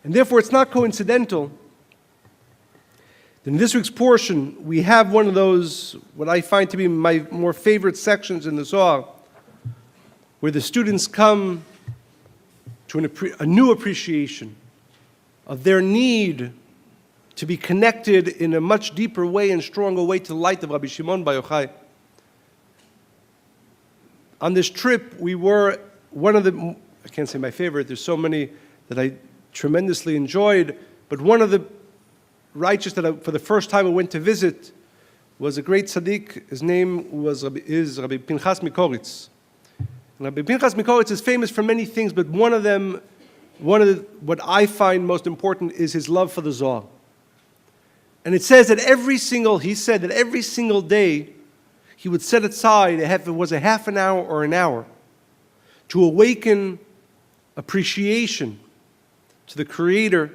And therefore, it's not coincidental that in this week's portion, we have one of those, what I find to be my more favorite sections in the Zohar, where the students come to a new appreciation of their need to be connected in a much deeper way and stronger way to the light of Rabbi Shimon Bar Yochai. On this trip, we were one of the, I can't say my favorite, there's so many that I tremendously enjoyed, but one of the righteous that for the first time I went to visit was a great tzaddik. His name is Rabbi Pinchas Mikoritz. And Rabbi Pinchas Mikoritz is famous for many things, but what I find most important is his love for the Zohar. And it says that he said that every single day he would set aside, if it was a half an hour or an hour, to awaken appreciation to the Creator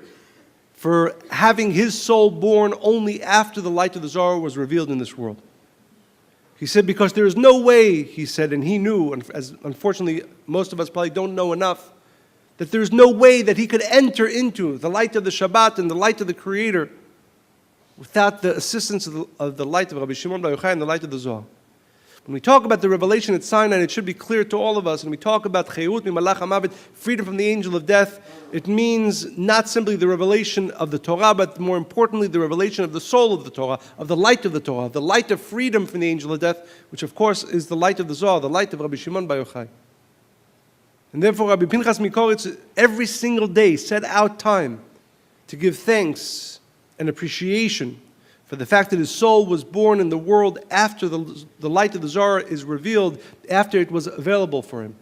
for having his soul born only after the light of the Zohar was revealed in this world. He said, because there is no way, he said, and he knew, as unfortunately most of us probably don't know enough, that there is no way that he could enter into the light of the Shabbat and the light of the Creator without the assistance of the light of Rabbi Shimon Bar Yochai and the light of the Zohar. When we talk about the revelation at Sinai, it should be clear to all of us, and we talk about Chayut Mimalach HaMavet, freedom from the angel of death, it means not simply the revelation of the Torah, but more importantly, the revelation of the soul of the Torah, of the light of the light of freedom from the angel of death, which of course is the light of the Zohar, the light of Rabbi Shimon Bar Yochai. And therefore, Rabbi Pinchas Mikoritz every single day set out time to give thanks and appreciation for the fact that his soul was born in the world after the light of the Zohar is revealed, after it was available for him.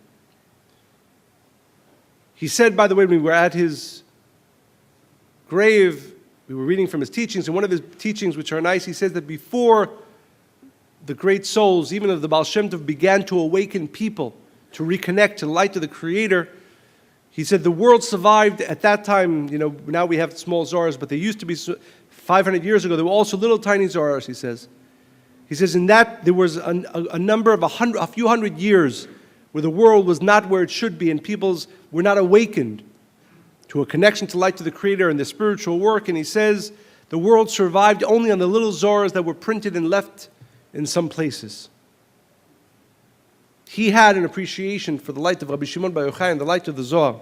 He said, by the way, when we were at his grave, we were reading from his teachings, and one of his teachings, which are nice, he says that before the great souls, even of the Baal Shem Tov, began to awaken people to reconnect to the light of the Creator, he said the world survived at that time. Now we have small Zohars, but they used to be 500 years ago. There were also little tiny Zohars, he says. He says in that there was a number of a few hundred years where the world was not where it should be and peoples were not awakened to a connection to light to the Creator and the spiritual work. And he says the world survived only on the little Zohars that were printed and left in some places. He had an appreciation for the light of Rabbi Shimon Bar Yochai and the light of the Zohar.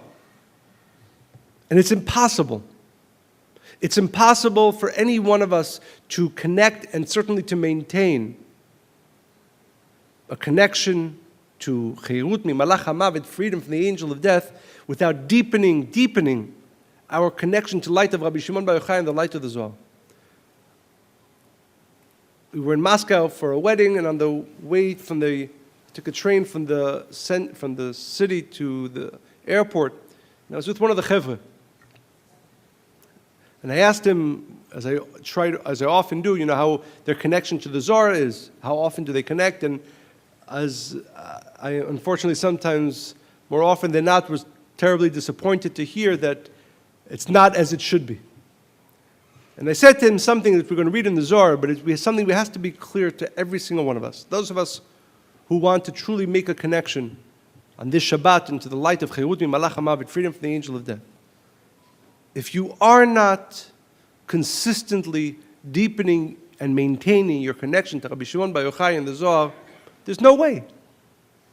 And it's impossible. It's impossible for any one of us to connect and certainly to maintain a connection to Chayut Mimalach HaMavet, freedom from the angel of death, without deepening our connection to the light of Rabbi Shimon Bar Yochai and the light of the Zohar. We were in Moscow for a wedding, and on the way took a train from the city to the airport, and I was with one of the chevre. And I asked him, as I often do, how their connection to the Zohar is. How often do they connect? And as I unfortunately sometimes, more often than not, was terribly disappointed to hear that it's not as it should be. And I said to him something that we're going to read in the Zohar, but it's something that has to be clear to every single one of us. Those of us who want to truly make a connection on this Shabbat into the light of Chayut Mimalach HaMavet, freedom from the angel of death. If you are not consistently deepening and maintaining your connection to Rabbi Shimon Bar Yochai and the Zohar, there's no way.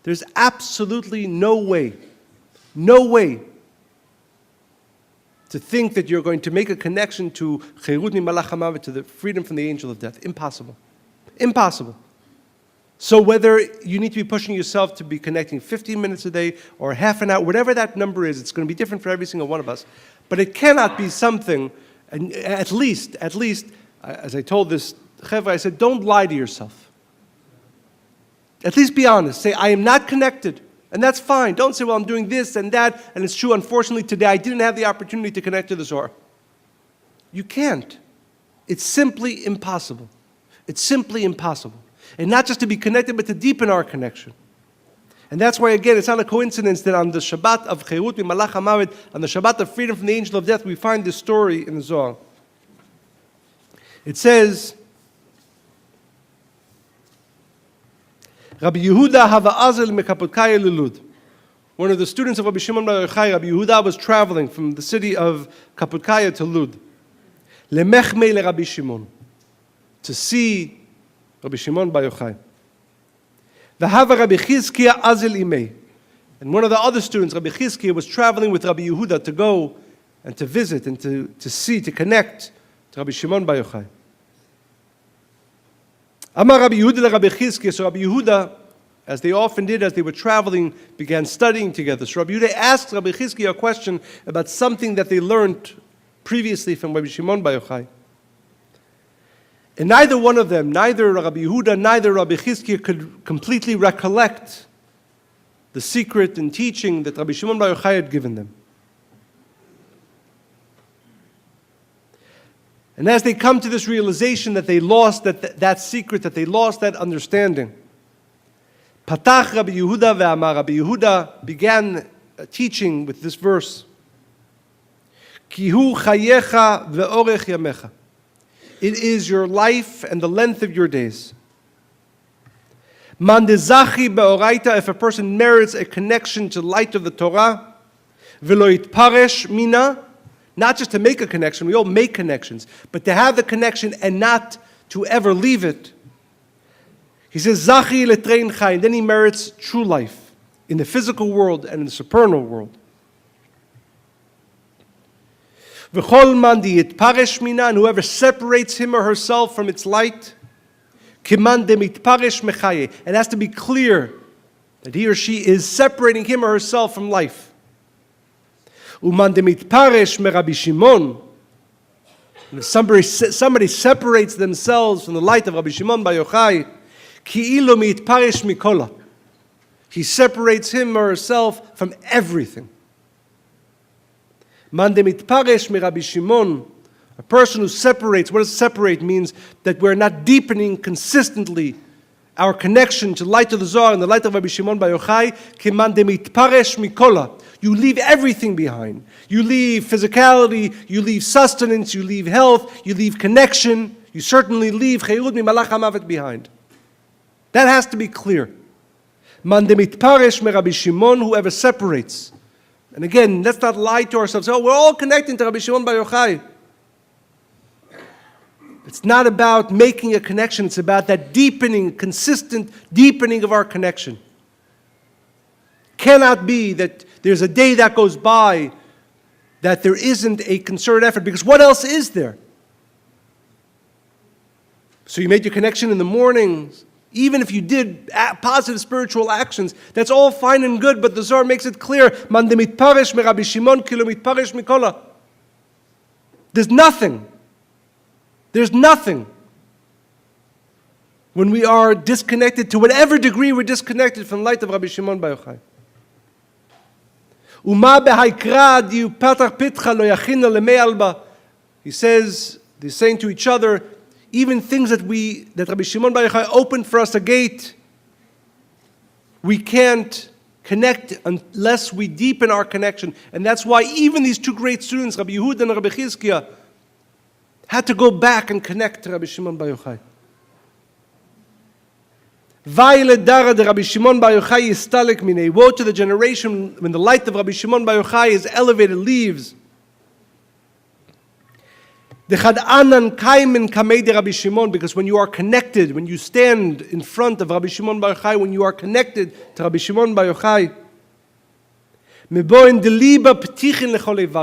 There's absolutely no way to think that you're going to make a connection to Chayut Mimalach HaMavet, to the freedom from the angel of death. Impossible. Impossible. So whether you need to be pushing yourself to be connecting 15 minutes a day or half an hour, whatever that number is, it's going to be different for every single one of us. But it cannot be something, and at least, as I told this chevra, I said, don't lie to yourself. At least be honest. Say, I am not connected. And that's fine. Don't say, well, I'm doing this and that. And it's true, unfortunately, today I didn't have the opportunity to connect to the Zohar. You can't. It's simply impossible. It's simply impossible. And not just to be connected, but to deepen our connection. And that's why, again, it's not a coincidence that on the Shabbat of Chayut Mimalach HaMavet, on the Shabbat of freedom from the angel of death, we find this story in the Zohar. It says, Rabbi Yehuda hava azel mekapotkai lelud, one of the students of Rabbi Shimon Bar Yochai, Rabbi Yehuda, was traveling from the city of Kapukaya to Lud. Lemechmei le Rabbi Shimon, to see Rabbi Shimon Bar Yochai. V'hava Rabbi Chizkiya azil imei. And one of the other students, Rabbi Chizkiya, was traveling with Rabbi Yehuda to go and to visit and to see, to connect to Rabbi Shimon Bar Yochai. Amar Rabbi Yehuda le Rabbi Chizkiya. So Rabbi Yehuda, as they often did as they were traveling, began studying together. So Rabbi Yehuda asked Rabbi Chizkiya a question about something that they learned previously from Rabbi Shimon Bar Yochai. And neither one of them, neither Rabbi Yehuda, neither Rabbi Chizkiya, could completely recollect the secret and teaching that Rabbi Shimon Bar Yochai had given them. And as they come to this realization that they lost that secret, that they lost that understanding, Patach Rabbi Yehuda ve'amar, Rabbi Yehuda began teaching with this verse, Ki hu chayecha ve'orech yamecha. It is your life and the length of your days. Man dezachi be'oraita, if a person merits a connection to light of the Torah, v'lo yitparesh mina, not just to make a connection, we all make connections, but to have the connection and not to ever leave it. He says, Zachi letrein chai, and then he merits true life in the physical world and in the supernal world. V'chol man yitparesh mina, and whoever separates him or herself from its light, kiman demitparesh mechaye. It has to be clear that he or she is separating him or herself from life. Uman demitparesh meRabbi Shimon. If somebody separates themselves from the light of Rabbi Shimon Bar Yochai, ki'ilu mitparesh mikola. He separates him or herself from everything. Man demitparesh meRabbi Shimon. A person who separates, what does separate? Means that we're not deepening consistently our connection to the light of the Zohar and the light of Rabbi Shimon Bar Yochai. Kiman demitparesh mikola. You leave everything behind. You leave physicality, you leave sustenance, you leave health, you leave connection. You certainly leave chayud mimalach hamavet behind. That has to be clear. Man demitparesh meRabbi Shimon, whoever separates. And again, let's not lie to ourselves. Oh, we're all connecting to Rabbi Shimon Bar Yochai. It's not about making a connection. It's about that deepening, consistent deepening of our connection. Cannot be that there's a day that goes by that there isn't a concerted effort, because what else is there? So you made your connection in the mornings, even if you did positive spiritual actions, that's all fine and good, but the Zohar makes it clear, Man demitparesh meRabbi Shimon ki lo mitparesh mikola. There's nothing. There's nothing. When we are disconnected, to whatever degree we're disconnected from the light of Rabbi Shimon Bar Yochai. He says, they're saying to each other, even things that Rabbi Shimon Bar Yochai opened for us a gate, we can't connect unless we deepen our connection. And that's why even these two great students, Rabbi Yehuda and Rabbi Chizkiya, had to go back and connect to Rabbi Shimon Bar Yochai. Woe to the generation when the light of Rabbi Shimon Bar Yochai is elevated, leaves. Because when you are connected, when you stand in front of Rabbi Shimon Bar Yochai, when you are connected to Rabbi Shimon Bar Yochai,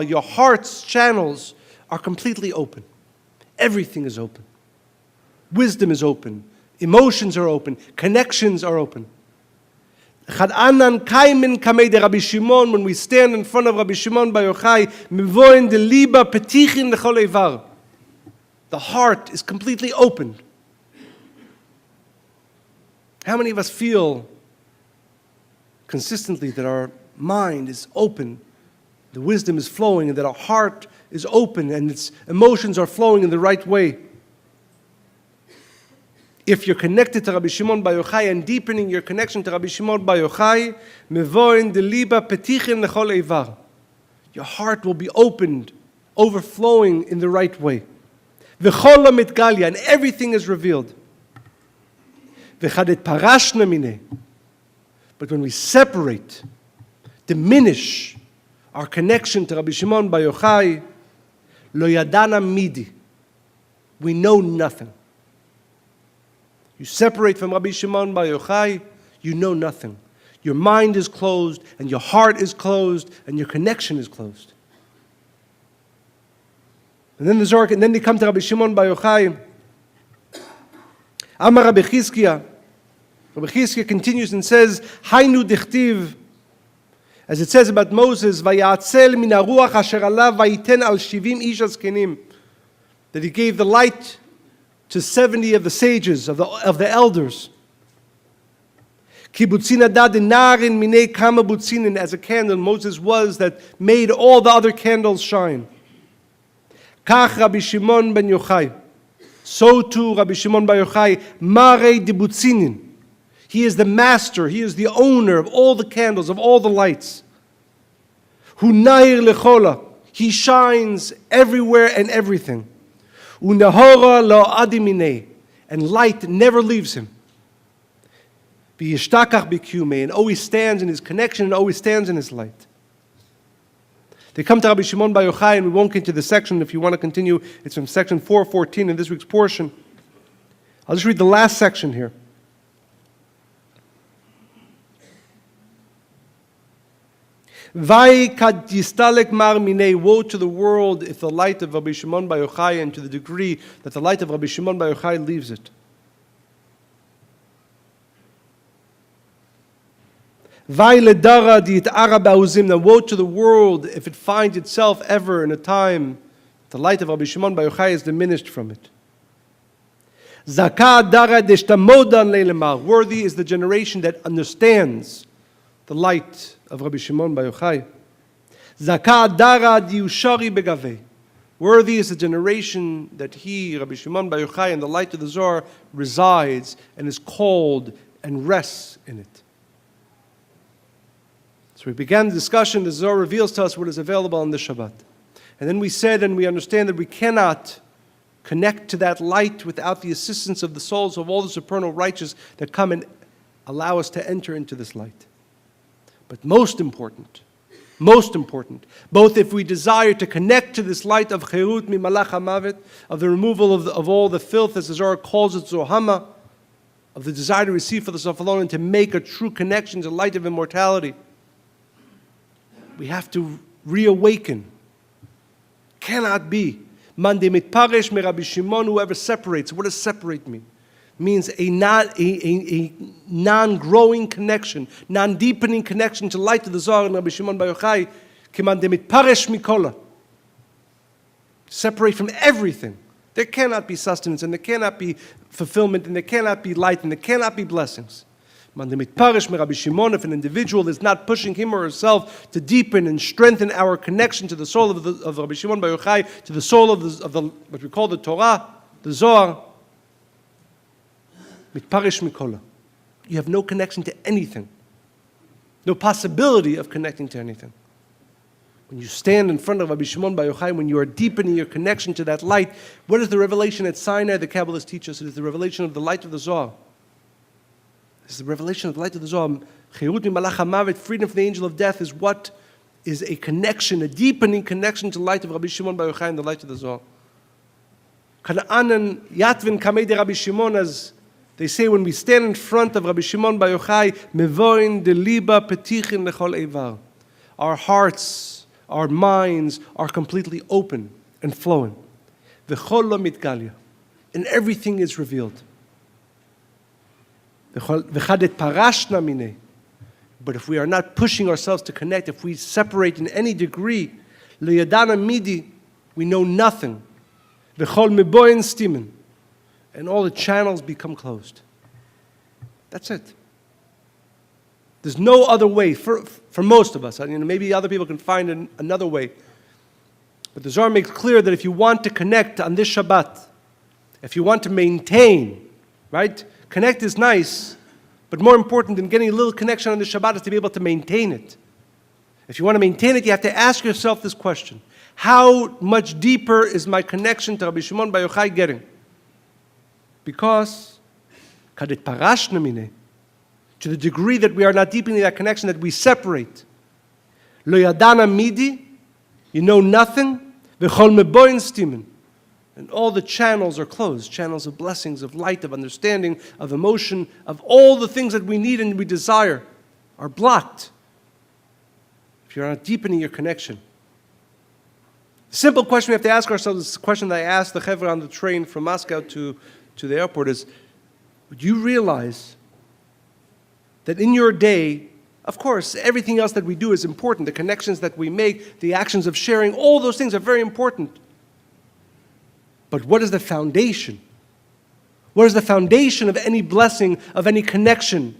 your heart's channels are completely open. Everything is open. Wisdom is open. Emotions are open. Connections are open. When we stand in front of Rabbi Shimon Bar Yochai, the heart is completely open. How many of us feel consistently that our mind is open, the wisdom is flowing, and that our heart is open and its emotions are flowing in the right way? If you're connected to Rabbi Shimon Bar Yochai and deepening your connection to Rabbi Shimon Bar Yochai, your heart will be opened, overflowing in the right way. And everything is revealed. But when we separate, diminish our connection to Rabbi Shimon Bar Yochai, lo yadana midi. We know nothing. You separate from Rabbi Shimon Bar Yochai, you know nothing. Your mind is closed, and your heart is closed, and your connection is closed. And then they come to Rabbi Shimon Bar Yochai. Amar Rabbi Chizkiah. Rabbi Chizkiah continues and says, Hainu dichtiv, as it says about Moses, Vayatzel min haruach asher alav vayiten al 70 ish azkenim, that he gave the light to 70 of the sages, of the elders. Kibutzin adad narin minei kama butzinin, as a candle Moses was that made all the other candles shine. Kach Rabbi Shimon ben Yochai. So too Rabbi Shimon bar Yochai, Marei dibutzinin. He is the master, he is the owner of all the candles, of all the lights. Hu nair lechola. He shines everywhere and everything. Unahora lo adimine, and light never leaves him. V'yishtakach b'kiyumei, and always stands in his connection and always stands in his light. They come to Rabbi Shimon bar Yochai, and we won't get to the section. If you want to continue, it's from section 414 in this week's portion. I'll just read the last section here. Vai kad yistalek mar minei, woe to the world if the light of Rabbi Shimon bar Yochai, and to the degree that the light of Rabbi Shimon bar Yochai leaves it. Vai ledara di'itara ba'uzim, now woe to the world if it finds itself ever in a time the light of Rabbi Shimon bar Yochai is diminished from it. Zaka dara deshtamodan leilemar, worthy is the generation that understands the light of Rabbi Shimon bar Yochai. Zaka dara diushari begaveh, worthy is the generation that he, Rabbi Shimon bar Yochai, and the light of the Zohar resides and is called and rests in it. So we began the discussion. The Zohar reveals to us what is available on the Shabbat. And then we said and we understand that we cannot connect to that light without the assistance of the souls of all the supernal righteous that come and allow us to enter into this light. But most important, both if we desire to connect to this light of Cherut mimalach hamavet, of the removal of all the filth, as the Zohar calls it, Zohama, of the desire to receive for the self alone and to make a true connection to the light of immortality, we have to reawaken. Cannot be. Man de mitparesh me Rabbi Shimon, whoever separates. What does separate mean? Means a non-growing connection, non-deepening connection to light of the Zohar and Rabbi Shimon bar Yochai. Kiman de mitparesh mikola. Separate from everything. There cannot be sustenance, and there cannot be fulfillment, and there cannot be light, and there cannot be blessings. If an individual is not pushing him or herself to deepen and strengthen our connection to the soul of Rabbi Shimon bar Yochai, to the soul of the what we call the Torah, the Zohar, mitparish mikola. You have no connection to anything, no possibility of connecting to anything. When you stand in front of Rabbi Shimon bar Yochai, when you are deepening your connection to that light, what is the revelation at Sinai? The Kabbalists teach us it is the revelation of the light of the Zohar. This is the revelation of the light of the Zohar. Cherut mimalach hamavet, freedom from the angel of death, is what is a connection, a deepening connection to the light of Rabbi Shimon bar Yochai and the light of the Zohar. Kana'anan yatvin kamei de Rabbi Shimon, as they say when we stand in front of Rabbi Shimon bar Yochai, mevoin de liba petichin lechol eivar. Our hearts, our minds are completely open and flowing. V'chol lo mitgalya, and everything is revealed. But if we are not pushing ourselves to connect, if we separate in any degree, we know nothing. And all the channels become closed. That's it. There's no other way for most of us. Maybe other people can find another way. But the Zohar makes clear that if you want to connect on this Shabbat, if you want to maintain, right? Connect is nice, but more important than getting a little connection on the Shabbat is to be able to maintain it. If you want to maintain it, you have to ask yourself this question. How much deeper is my connection to Rabbi Shimon bar Yochai getting? Because, to the degree that we are not deepening that connection, that we separate, Lo yadana midi, you know nothing. V'chol meboin stimen. And all the channels are closed, channels of blessings, of light, of understanding, of emotion, of all the things that we need and we desire are blocked if you're not deepening your connection. The simple question we have to ask ourselves, this question that I asked the Chevra on the train from Moscow to the airport is, would you realize that in your day, of course, everything else that we do is important, the connections that we make, the actions of sharing, all those things are very important. But what is the foundation? What is the foundation of any blessing, of any connection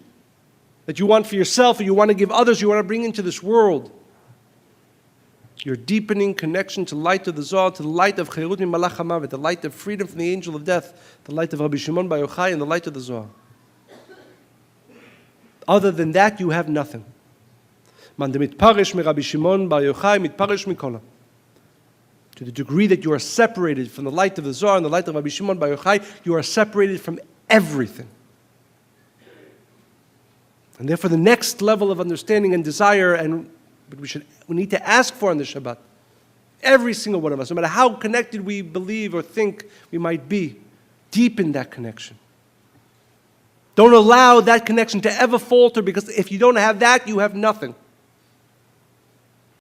that you want for yourself or you want to give others, you want to bring into this world? Your deepening connection to the light of the Zohar, to the light of Chirut Malach HaMavet, the light of freedom from the angel of death, the light of Rabbi Shimon Bar Yochai, and the light of the Zohar. Other than that, you have nothing. Man demitparesh me Rabbi Shimon Bar Yochai mitparesh mikola. To the degree that you are separated from the light of the Zohar and the light of Rabbi Shimon Bar Yochai, you are separated from everything. And therefore, the next level of understanding and desire, and we need to ask for on the Shabbat, every single one of us, no matter how connected we believe or think we might be, deepen that connection. Don't allow that connection to ever falter, because if you don't have that, you have nothing.